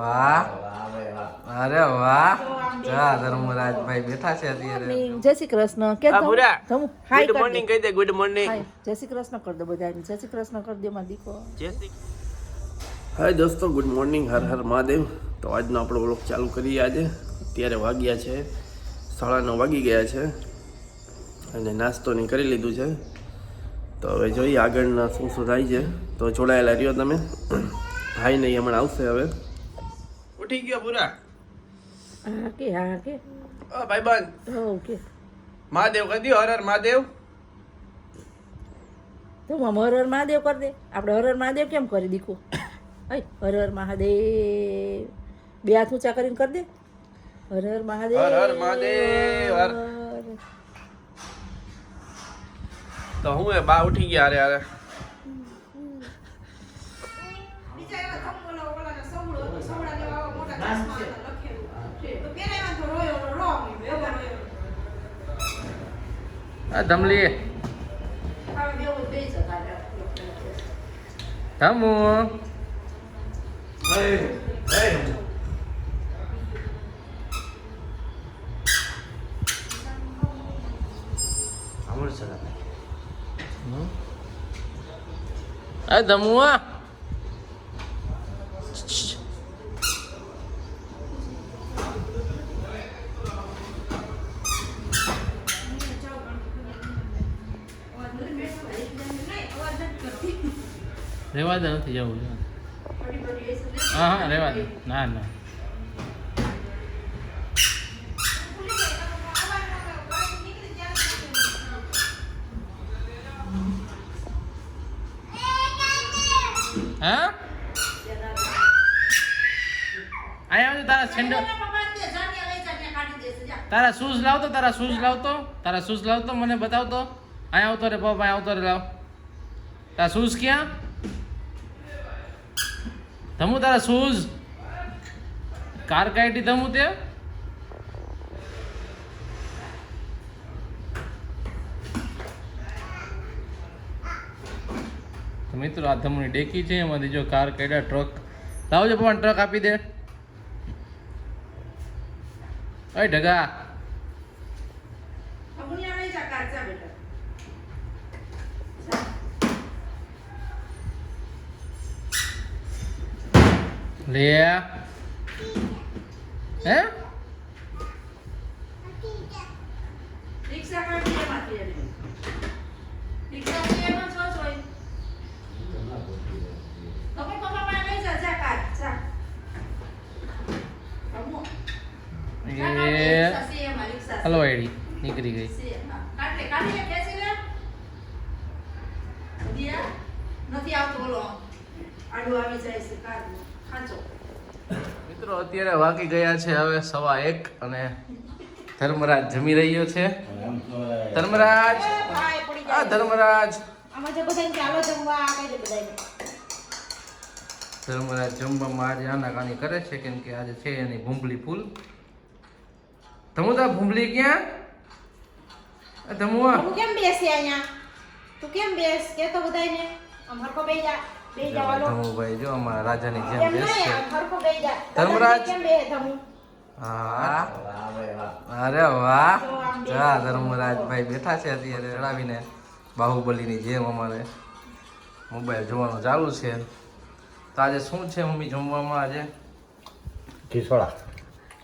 વાહ, અરે વાહ. જા ધર્મરાજભાઈ બેઠા છે અત્યારે. જય શ્રી કૃષ્ણ. કે ગુડ મોર્નિંગ કહી દે. Good morning. જય શ્રી કૃષ્ણ કરી દો બધાને. જય શ્રી કૃષ્ણ કરી દો માં દીકો. હાય દોસ્તો, ગુડ મોર્નિંગ. હર હર મહાદેવ. તો આજનો આપણો વ્લોગ ચાલુ કરીએ. આજે અત્યારે વાગ્યા છે 9:30 વાગી ગયા છે અને નાસ્તો ની કરી લીધું છે. તો હવે જોઈએ આગળના શું શું થાય છે. તો જોડાયેલા રહ્યો તમે. ભાઈ નહીં હમણાં આવશે. હવે ઉઠી ગયો પૂરા. હા કે ભાઈબંધ ઓકે. મહાદેવ કરી દો. હર હર મહાદેવ. તો હર હર મહાદેવ કરી દે. આપણે હર હર મહાદેવ કેમ કરી દીકું? હર હર મહાદેવ. બે હાથ ઊંચા કરીને કરી દે. હર હર મહાદેવ. હર હર મહાદેવ. તો હું એ બા ઉઠી ગયા. અરે અરે ધમલી ધમુ ધમુઆ રેવા દે. નથી જવું. હા રેવા દે. ના ના હા આયા તારા સેન્ડલ તારા શૂઝ લાવતો. તારા શૂઝ લાવતો મને બતાવતો. અહીંયા આવતો રે પપ્પા. આવતો રે લાવ. તારા શૂઝ ક્યાં? ધમુ તારા શૂઝ કાર કાઢી ધમુ તે. તો મિત્રો આ ધમુની ડેકી છે. એમાંથી જો કાર કાઢ્યા. ટ્રક લાવજો પપ્પા. ટ્રક આપી દે. અય ઢગા લે. હે રિક્ષા કાઢી એમાંથી રિક્ષા એમાં છો છોય તમે પપ્પા પાસે લઈ જા કાર જા. હલો આઈડી નીકળી ગઈ. નથી આવતો બોલો. આડું આવી જાય છે કાર ખાંચો. મિત્રો અત્યારે વાગી ગયા છે હવે 1:15 અને ધર્મરાજ જમી રહ્યો છે. ધર્મરાજ ધર્મરાજ ધર્મરાજ જમવામાં આજે આનાકાની કરે છે કેમ કે આજે છે એની ભૂંભલી ફૂલ. ધમુદા ભૂંભલી ક્યાં? ધમુઆ તું કેમ બેસે અહીંયા? તું કેમ બેસ કે તો બધાયને આમ હરકો બેહી જા. ધમુભાઈ જો અમારા રાજાની જેમ બેસે. હરકો બેહી જા. ધર્મરાજ કેમ બેહે ધમુ? હા અરે વાહ. જા ધર્મરાજભાઈ બેઠા છે અત્યારે ચડાવીને બાહુબલીની જેમ. અમારે મોબાઈલ જોવાનું ચાલુ છે. તો આજે શું છે મમ્મી જમવામાં? આજે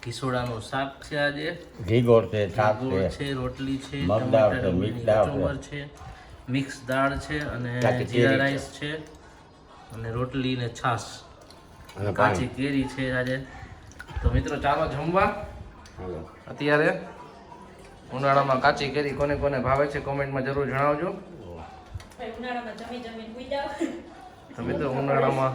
ખીસોડાનું શાક છે. આજે ઘી ગોળ છે, શાક છે, રોટલી છે, મગદાળ છે, મિક્સ દાળ છે, મિક્સ દાળ છે અને જીરા રાઈસ છે અને રોટલી ને છાશ અને કાચી કેરી છે આજે. તો મિત્રો ચાલો જમવા. અત્યારે ઉનાળામાં કાચી કેરી કોને કોને ભાવે છે કોમેન્ટમાં જરૂર જણાવજો. તો મિત્રો ઉનાળામાં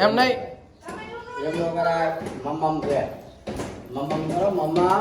એમ નહીં મમ્મમ છે. મમ્મમ કરો મમ્મા.